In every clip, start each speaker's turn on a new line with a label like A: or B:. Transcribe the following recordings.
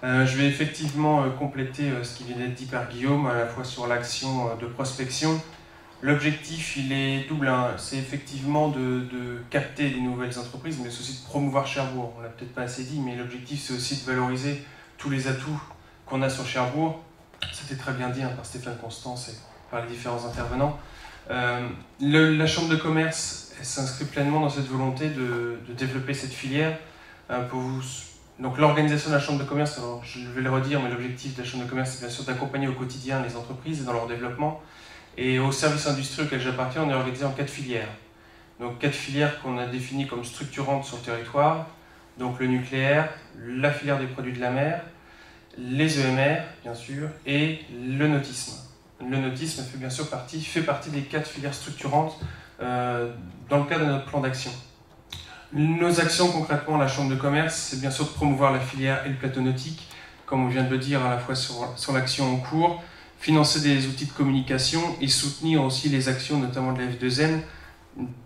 A: Je vais effectivement compléter ce qui vient d'être dit par Guillaume, à la fois sur l'action de prospection. L'objectif, il est double, hein. C'est effectivement de capter des nouvelles entreprises, mais c'est aussi de promouvoir Cherbourg. On l'a peut-être pas assez dit, mais l'objectif, c'est aussi de valoriser tous les atouts qu'on a sur Cherbourg. C'était très bien dit par Stéphane Constance et par les différents intervenants. La Chambre de commerce s'inscrit pleinement dans cette volonté de développer cette filière. Donc l'organisation de la Chambre de commerce, alors je vais le redire, mais l'objectif de la Chambre de commerce, c'est bien sûr d'accompagner au quotidien les entreprises dans leur développement. Et au service industriel auquel j'appartiens, on est organisé en 4 filières. Donc 4 filières qu'on a définies comme structurantes sur le territoire. Donc le nucléaire, la filière des produits de la mer, les EMR, bien sûr, et le nautisme. Le nautisme fait partie des 4 filières structurantes dans le cadre de notre plan d'action. Nos actions concrètement à la Chambre de commerce, c'est bien sûr de promouvoir la filière et le plateau nautique, comme on vient de le dire à la fois sur l'action en cours, financer des outils de communication et soutenir aussi les actions notamment de la F2N,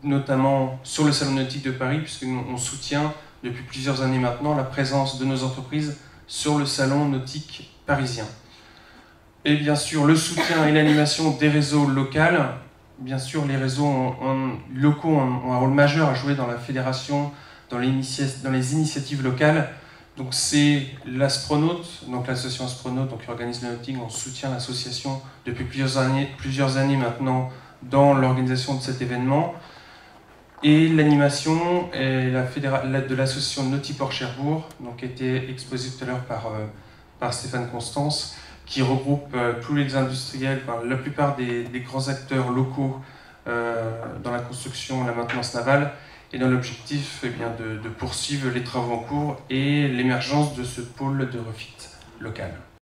A: notamment sur le Salon nautique de Paris, puisqu'on soutient depuis plusieurs années maintenant la présence de nos entreprises sur le Salon nautique parisien. Et bien sûr le soutien et l'animation des réseaux locaux. Bien sûr, les réseaux locaux ont un rôle majeur à jouer dans la fédération, dans les initiatives locales. Donc c'est l'Aspronaute, donc l'association Aspronaute, donc, qui organise le nautique, on soutient l'association depuis plusieurs années maintenant dans l'organisation de cet événement. Et l'animation de l'association Nautiport Cherbourg, donc, qui a été exposée tout à l'heure par Stéphane Constance, qui regroupe tous les industriels, la plupart des grands acteurs locaux dans la construction et la maintenance navale, et dans l'objectif de poursuivre les travaux en cours et l'émergence de ce pôle de refit local.